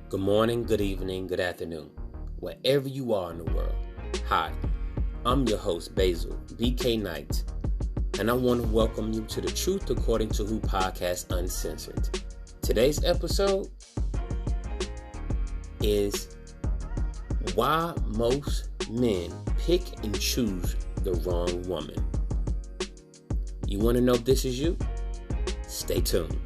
Good morning, good evening, good afternoon, wherever you are in the world. Hi, I'm your host, Basil, BK Knight, and I want to welcome you to the Truth According to Who podcast, Uncensored. Today's episode is why most men pick and choose the wrong woman. You want to know if this is you? Stay tuned.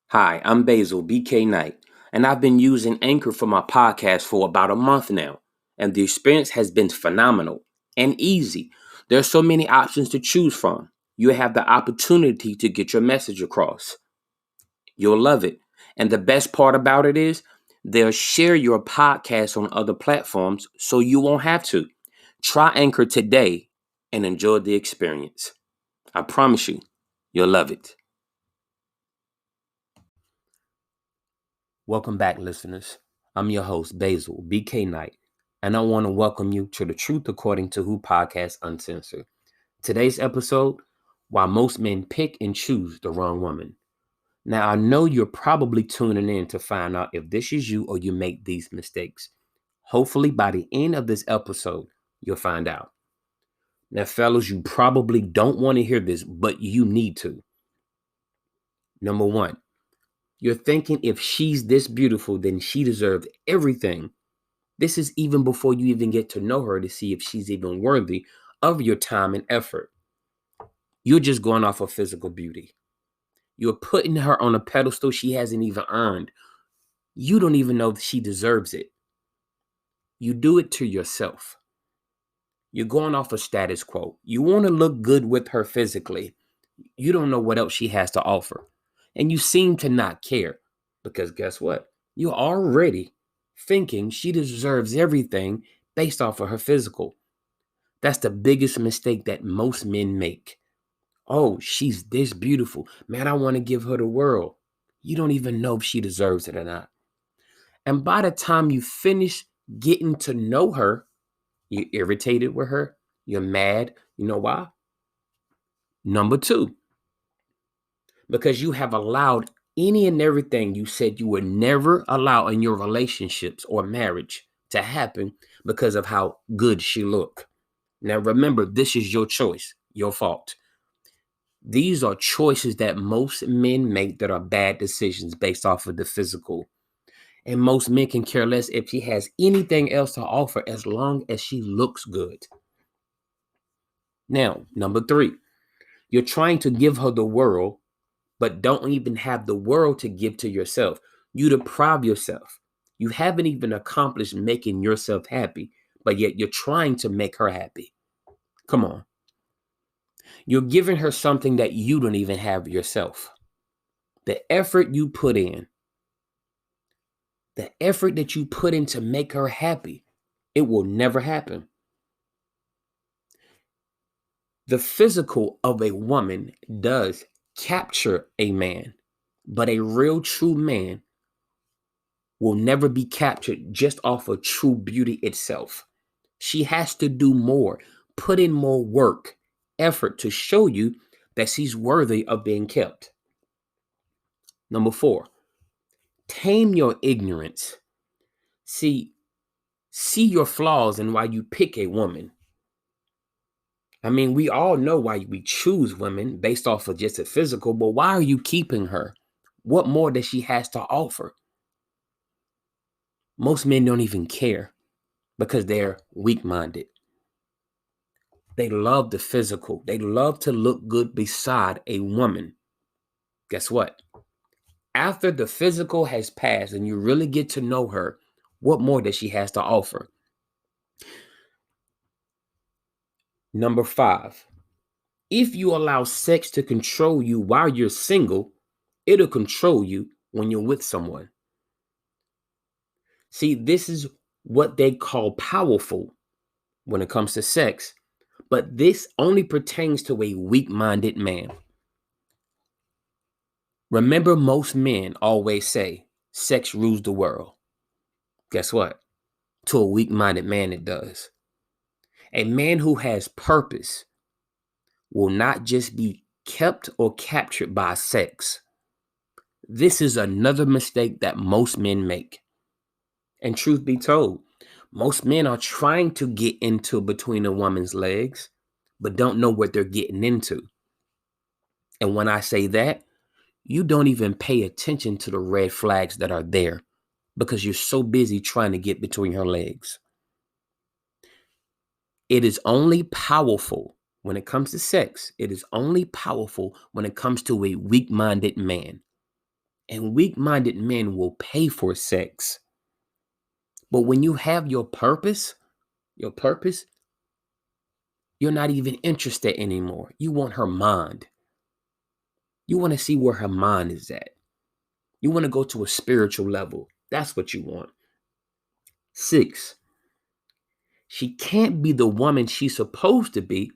Hi, I'm Basil, BK Knight, and I've been using Anchor for my podcast for about a month now, and the experience has been phenomenal and easy. There's so many options to choose from. You have the opportunity to get your message across. You'll love it. And the best part about it is they'll share your podcast on other platforms so you won't have to. Try Anchor today and enjoy the experience. I promise you, you'll love it. Welcome back, listeners. I'm your host, Basil, BK Knight, and I want to welcome you to the Truth According to Who podcast, Uncensored. Today's episode, why most men pick and choose the wrong woman. Now, I know you're probably tuning in to find out if this is you or you make these mistakes. Hopefully, by the end of this episode, you'll find out. Now, fellas, you probably don't want to hear this, but you need to. Number one, you're thinking if she's this beautiful, then she deserves everything. This is even before you even get to know her to see if she's even worthy of your time and effort. You're just going off of physical beauty. You're putting her on a pedestal she hasn't even earned. You don't even know that she deserves it. You do it to yourself. You're going off a status quo. You want to look good with her physically. You don't know what else she has to offer. And you seem to not care because guess what? You're already thinking she deserves everything based off of her physical. That's the biggest mistake that most men make. Oh, she's this beautiful. Man, I want to give her the world. You don't even know if she deserves it or not. And by the time you finish getting to know her, you're irritated with her. You're mad. You know why? Number two, because you have allowed any and everything you said you would never allow in your relationships or marriage to happen because of how good she looked. Now, remember, this is your choice, your fault. These are choices that most men make that are bad decisions based off of the physical. And most men can care less if she has anything else to offer as long as she looks good. Now, number three, you're trying to give her the world, but don't even have the world to give to yourself. You deprive yourself. You haven't even accomplished making yourself happy, but yet you're trying to make her happy. Come on. You're giving her something that you don't even have yourself. The effort you put in, the effort that you put in to make her happy, it will never happen. The physical of a woman does capture a man, but a real true man will never be captured just off of true beauty itself. She has to do more, put in more work, effort to show you that she's worthy of being kept. Number four, tame your ignorance. See your flaws and why you pick a woman. I mean, we all know why we choose women based off of just a physical, but why are you keeping her? What more does she has to offer? Most men don't even care because they're weak-minded. They love the physical. They love to look good beside a woman. Guess what? After the physical has passed and you really get to know her, what more does she has to offer? Number five, if you allow sex to control you while you're single, it'll control you when you're with someone. See, this is what they call powerful when it comes to sex, but this only pertains to a weak-minded man. Remember, most men always say sex rules the world. Guess what? To a weak-minded man, it does. A man who has purpose will not just be kept or captured by sex. This is another mistake that most men make. And truth be told, most men are trying to get into between a woman's legs, but don't know what they're getting into. And when I say that, you don't even pay attention to the red flags that are there because you're so busy trying to get between her legs. It is only powerful when it comes to sex. It is only powerful when it comes to a weak-minded man. And weak-minded men will pay for sex. But when you have your purpose, you're not even interested anymore. You want her mind. You want to see where her mind is at. You want to go to a spiritual level. That's what you want. 6, she can't be the woman she's supposed to be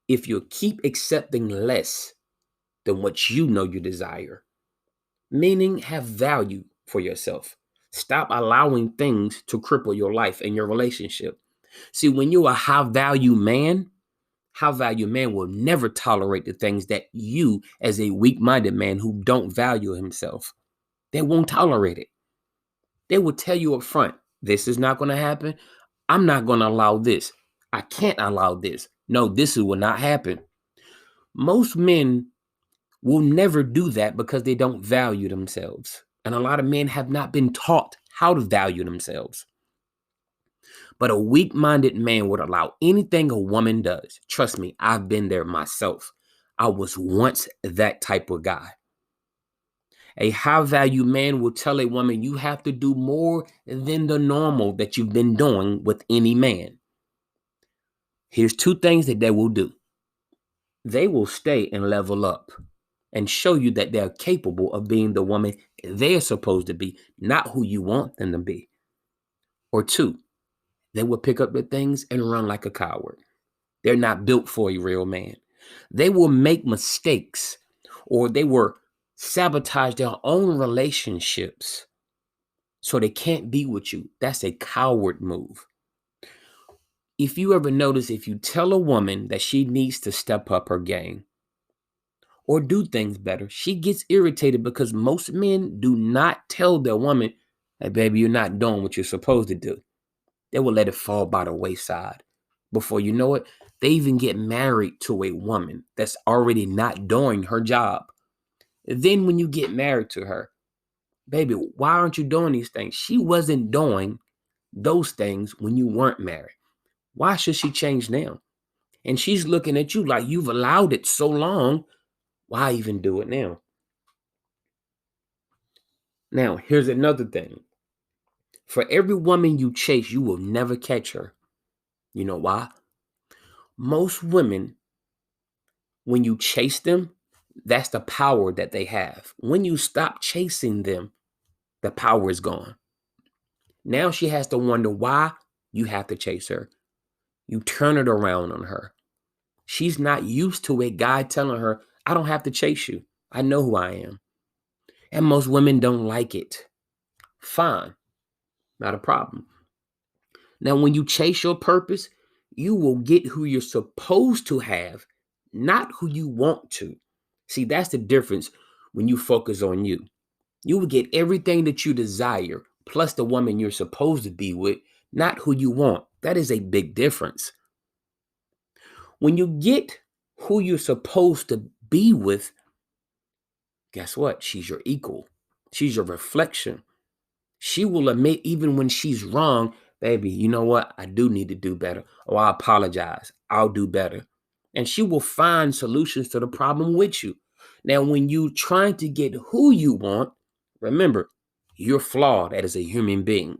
if you keep accepting less than what you know you desire. Meaning, have value for yourself. Stop allowing things to cripple your life and your relationship. See, when you're a high value man will never tolerate the things that you, as a weak-minded man who don't value himself, they won't tolerate it. They will tell you up front, this is not going to happen. I'm not going to allow this. I can't allow this. No, this will not happen. Most men will never do that because they don't value themselves. And a lot of men have not been taught how to value themselves. But a weak-minded man would allow anything a woman does. Trust me, I've been there myself. I was once that type of guy. A high-value man will tell a woman you have to do more than the normal that you've been doing with any man. Here's 2 things that they will do. They will stay and level up and show you that they're capable of being the woman they're supposed to be, not who you want them to be. Or 2, they will pick up the things and run like a coward. They're not built for a real man. They will make mistakes, or they will sabotage their own relationships so they can't be with you. That's a coward move. If you ever notice, if you tell a woman that she needs to step up her game or do things better, she gets irritated because most men do not tell their woman, hey, baby, you're not doing what you're supposed to do. They will let it fall by the wayside. Before you know it, they even get married to a woman that's already not doing her job. Then when you get married to her, baby, why aren't you doing these things? She wasn't doing those things when you weren't married. Why should she change now? And she's looking at you like you've allowed it so long. Why even do it now? Now, here's another thing. For every woman you chase, you will never catch her. You know why? Most women, when you chase them, that's the power that they have. When you stop chasing them, the power is gone. Now she has to wonder why you have to chase her. You turn it around on her. She's not used to a guy telling her, I don't have to chase you. I know who I am. And most women don't like it. Fine. Not a problem. Now, when you chase your purpose, you will get who you're supposed to have, not who you want to. See, that's the difference when you focus on you. You will get everything that you desire, plus the woman you're supposed to be with, not who you want. That is a big difference. When you get who you're supposed to be with, guess what? She's your equal. She's your reflection. She will admit even when she's wrong, baby, you know what? I do need to do better. Oh, I apologize. I'll do better. And she will find solutions to the problem with you. Now, when you're trying to get who you want, remember, you're flawed as a human being.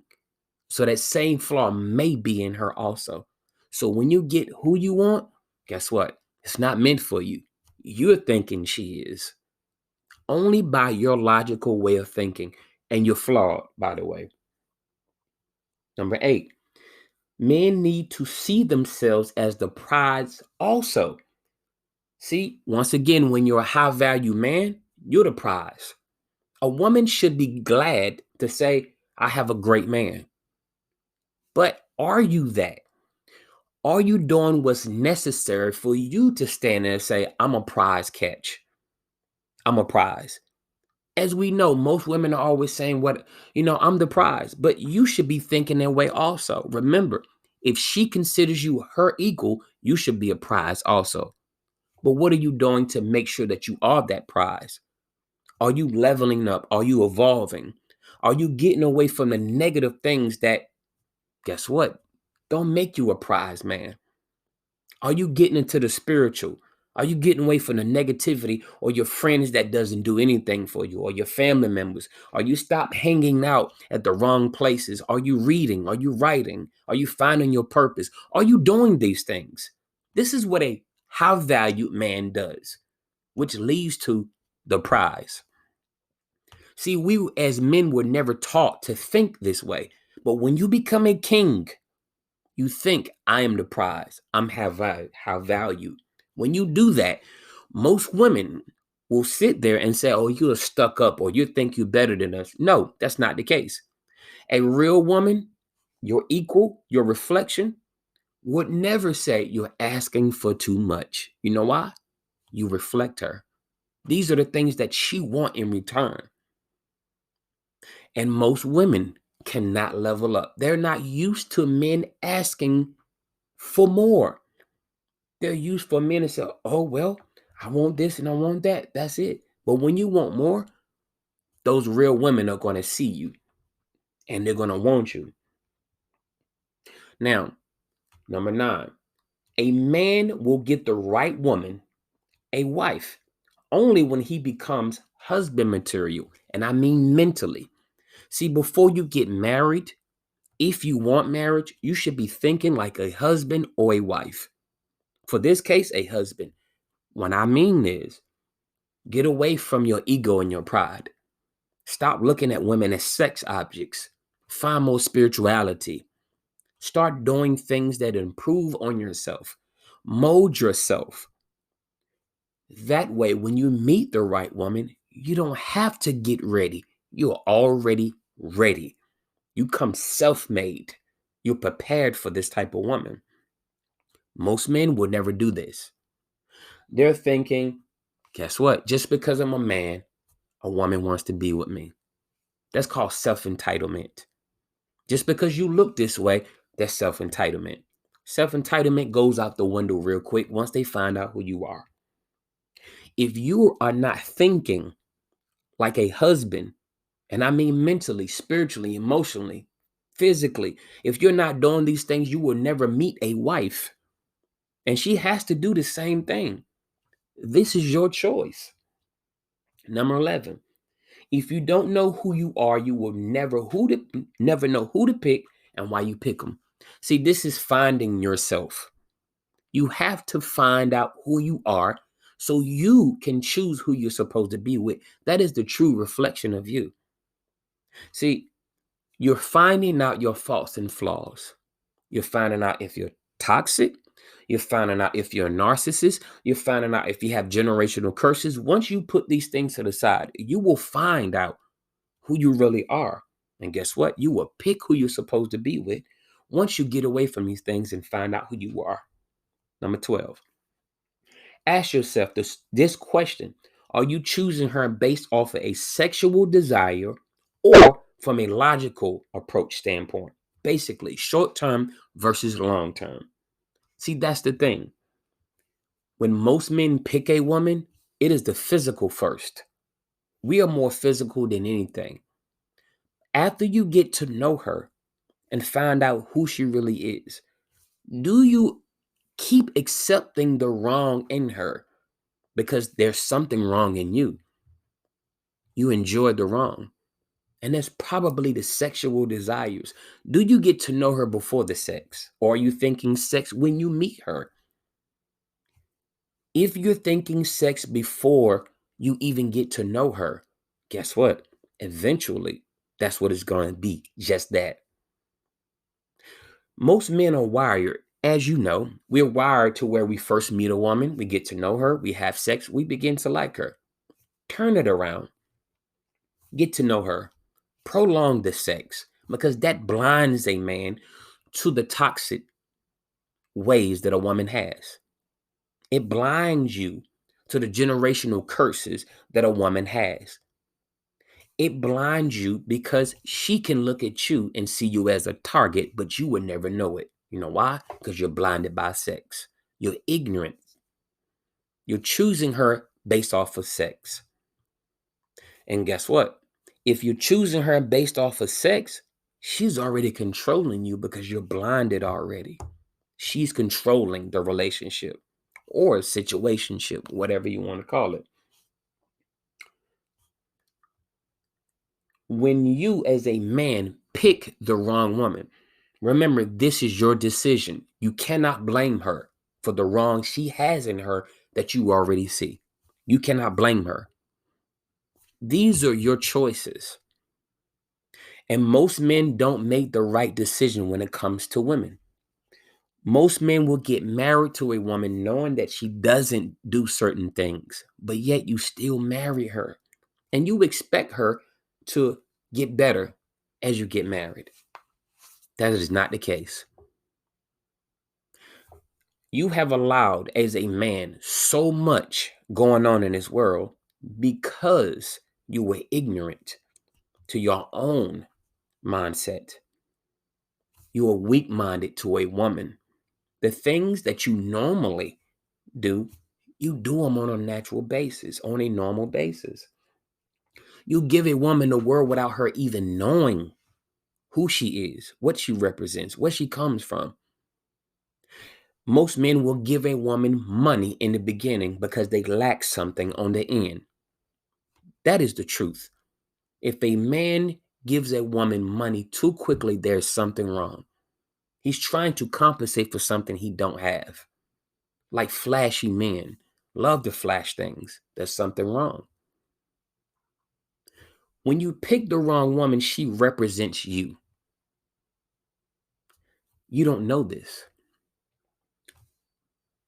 So that same flaw may be in her also. So when you get who you want, guess what? It's not meant for you. You're thinking she is. Only by your logical way of thinking. And you're flawed, by the way. Number 8, men need to see themselves as the prize also. See, once again, when you're a high value man, you're the prize. A woman should be glad to say, I have a great man. But are you that? Are you doing what's necessary for you to stand there and say, I'm a prize catch? I'm a prize. As we know, most women are always saying, I'm the prize, but you should be thinking that way also. Remember, if she considers you her equal, you should be a prize also. But what are you doing to make sure that you are that prize? Are you leveling up? Are you evolving? Are you getting away from the negative things that, guess what, don't make you a prize man? Are you getting into the spiritual? Are you getting away from the negativity or your friends that doesn't do anything for you or your family members? Are you stop hanging out at the wrong places? Are you reading? Are you writing? Are you finding your purpose? Are you doing these things? This is what a high valued man does, which leads to the prize. See, we as men were never taught to think this way. But when you become a king, you think, I am the prize. I'm how valued. When you do that, most women will sit there and say, oh, you're stuck up or you think you're better than us. No, that's not the case. A real woman, your equal, your reflection, would never say you're asking for too much. You know why? You reflect her. These are the things that she want in return. And most women cannot level up. They're not used to men asking for more. They're used for men to say, oh, well, I want this and I want that. That's it. But when you want more, those real women are going to see you and they're going to want you. Now, number 9, a man will get the right woman, a wife, only when he becomes husband material. And I mean mentally. See, before you get married, if you want marriage, you should be thinking like a husband or a wife. For this case, a husband. What I mean is, get away from your ego and your pride. Stop looking at women as sex objects. Find more spirituality. Start doing things that improve on yourself. Mold yourself. That way, when you meet the right woman, you don't have to get ready. You're already ready. You come self-made. You're prepared for this type of woman. Most men would never do this. They're thinking, guess what? Just because I'm a man, a woman wants to be with me. That's called self-entitlement. Just because you look this way, that's self-entitlement. Self-entitlement goes out the window real quick once they find out who you are. If you are not thinking like a husband, and I mean mentally, spiritually, emotionally, physically, if you're not doing these things, you will never meet a wife. And she has to do the same thing. This is your choice. Number 11, if you don't know who you are, you will never know who to pick and why you pick them. See, this is finding yourself. You have to find out who you are so you can choose who you're supposed to be with. That is the true reflection of you. See, you're finding out your faults and flaws. You're finding out if you're toxic. You're finding out if you're a narcissist. You're finding out if you have generational curses. Once you put these things to the side, you will find out who you really are. And guess what? You will pick who you're supposed to be with once you get away from these things and find out who you are. Number 12. Ask yourself this question. Are you choosing her based off of a sexual desire or from a logical approach standpoint? Basically, short term versus long term. See, that's the thing. When most men pick a woman, it is the physical first. We are more physical than anything. After you get to know her and find out who she really is, do you keep accepting the wrong in her because there's something wrong in you? You enjoy the wrong. And that's probably the sexual desires. Do you get to know her before the sex? Or are you thinking sex when you meet her? If you're thinking sex before you even get to know her, guess what? Eventually, that's what it's going to be. Just that. Most men are wired. As you know, we're wired to where we first meet a woman, we get to know her, we have sex, we begin to like her. Turn it around. Get to know her. Prolong the sex because that blinds a man to the toxic ways that a woman has. It blinds you to the generational curses that a woman has. It blinds you because she can look at you and see you as a target, but you would never know it. You know why? Because you're blinded by sex. You're ignorant. You're choosing her based off of sex. And guess what? If you're choosing her based off of sex, she's already controlling you because you're blinded already. She's controlling the relationship or situationship, whatever you want to call it. When you as a man pick the wrong woman, remember this is your decision. You cannot blame her for the wrong she has in her that you already see. You cannot blame her. These are your choices. And most men don't make the right decision when it comes to women. Most men will get married to a woman knowing that she doesn't do certain things, but yet you still marry her. And you expect her to get better as you get married. That is not the case. You have allowed, as a man, so much going on in this world because you were ignorant to your own mindset. You are weak-minded to a woman. The things that you normally do, you do them on a natural basis, on a normal basis. You give a woman the world without her even knowing who she is, what she represents, where she comes from. Most men will give a woman money in the beginning because they lack something on the end. That is the truth. If a man gives a woman money too quickly, there's something wrong. He's trying to compensate for something he don't have. Like flashy men love to flash things. There's something wrong. When you pick the wrong woman, she represents you. You don't know this.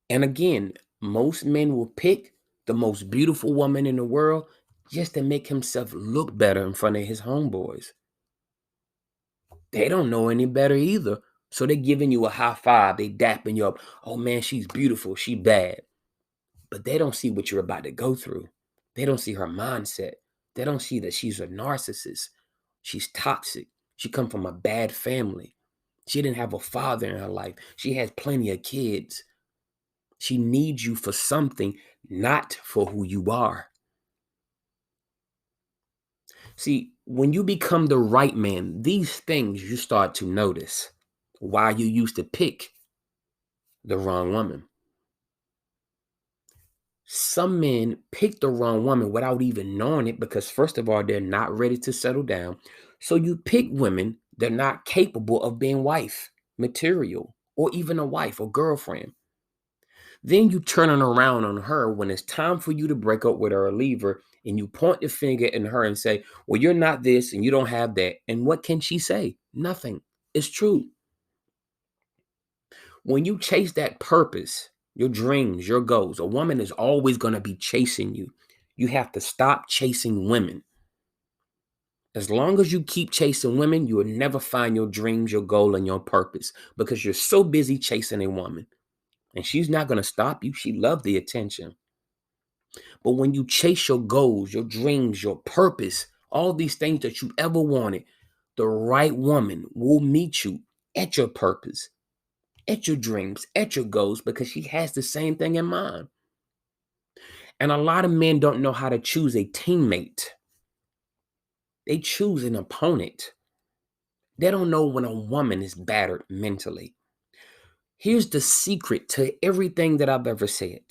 And again, most men will pick the most beautiful woman in the world just to make himself look better in front of his homeboys. They don't know any better either. So they're giving you a high five. They dapping you up. Oh man, she's beautiful. She bad. But they don't see what you're about to go through. They don't see her mindset. They don't see that she's a narcissist. She's toxic. She come from a bad family. She didn't have a father in her life. She has plenty of kids. She needs you for something, not for who you are. See, when you become the right man, these things you start to notice why you used to pick the wrong woman. Some men pick the wrong woman without even knowing it because, first of all, they're not ready to settle down. So you pick women they're not capable of being wife material or even a wife or girlfriend. Then you turning around on her when it's time for you to break up with her or leave her, and you point the finger at her and say, well, you're not this and you don't have that. And what can she say? Nothing. It's true. When you chase that purpose, your dreams, your goals, a woman is always going to be chasing you. You have to stop chasing women. As long as you keep chasing women, you will never find your dreams, your goal, and your purpose because you're so busy chasing a woman. And she's not going to stop you. She loves the attention. But when you chase your goals, your dreams, your purpose, all these things that you ever wanted, the right woman will meet you at your purpose, at your dreams, at your goals, because she has the same thing in mind. And a lot of men don't know how to choose a teammate. They choose an opponent. They don't know when a woman is battered mentally. Here's the secret to everything that I've ever said.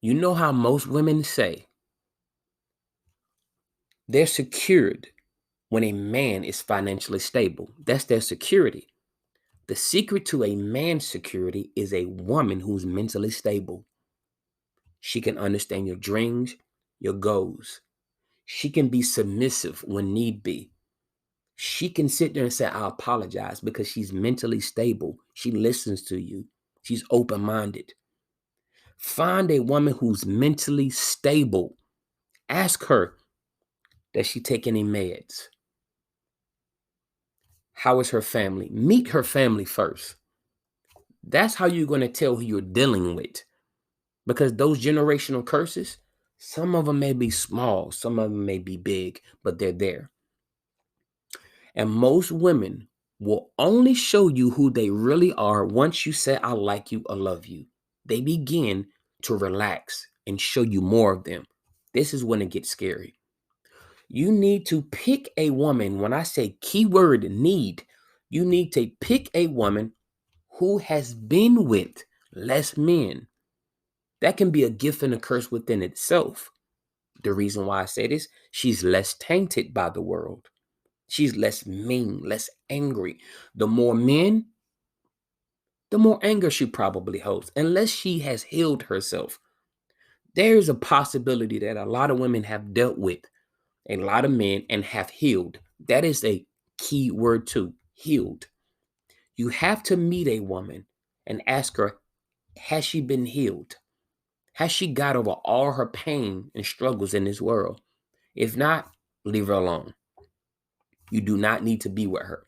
You know how most women say they're secured when a man is financially stable. That's their security. The secret to a man's security is a woman who's mentally stable. She can understand your dreams, your goals. She can be submissive when need be. She can sit there and say, I apologize because she's mentally stable. She listens to you. She's open-minded. Find a woman who's mentally stable. Ask her, does she take any meds? How is her family? Meet her family first. That's how you're going to tell who you're dealing with. Because those generational curses, some of them may be small, some of them may be big, but they're there. And most women will only show you who they really are once you say, I like you or love you. They begin to relax and show you more of them. This is when it gets scary. You need to pick a woman. When I say keyword need, you need to pick a woman who has been with less men. That can be a gift and a curse within itself. The reason why I say this, she's less tainted by the world. She's less mean, less angry. The more men, the more anger she probably holds, unless she has healed herself. There's a possibility that a lot of women have dealt with a lot of men and have healed. That is a key word too, healed. You have to meet a woman and ask her, has she been healed? Has she got over all her pain and struggles in this world? If not, leave her alone. You do not need to be with her.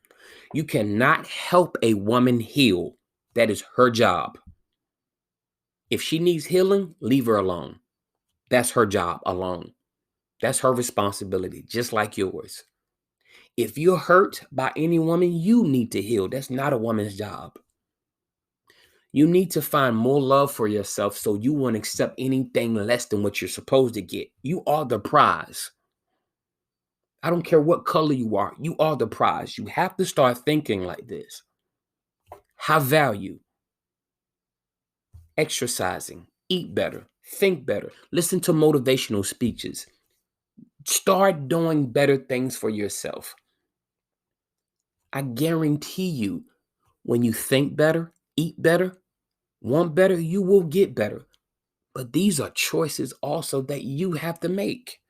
You cannot help a woman heal. That is her job. If she needs healing, leave her alone. That's her job alone. That's her responsibility, just like yours. If you're hurt by any woman, you need to heal. That's not a woman's job. You need to find more love for yourself so you won't accept anything less than what you're supposed to get. You are the prize. I don't care what color you are. You are the prize. You have to start thinking like this. Have value. Exercising. Eat better. Think better. Listen to motivational speeches. Start doing better things for yourself. I guarantee you, when you think better, eat better, want better, you will get better. But these are choices also that you have to make.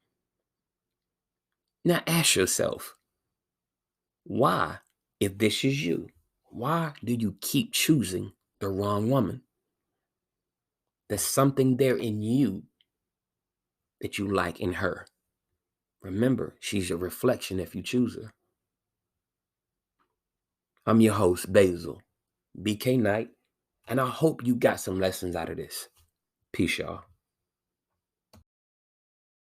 Now ask yourself, why, if this is you, why do you keep choosing the wrong woman? There's something there in you that you like in her. Remember, she's your reflection if you choose her. I'm your host, Basil, BK Knight, and I hope you got some lessons out of this. Peace, y'all.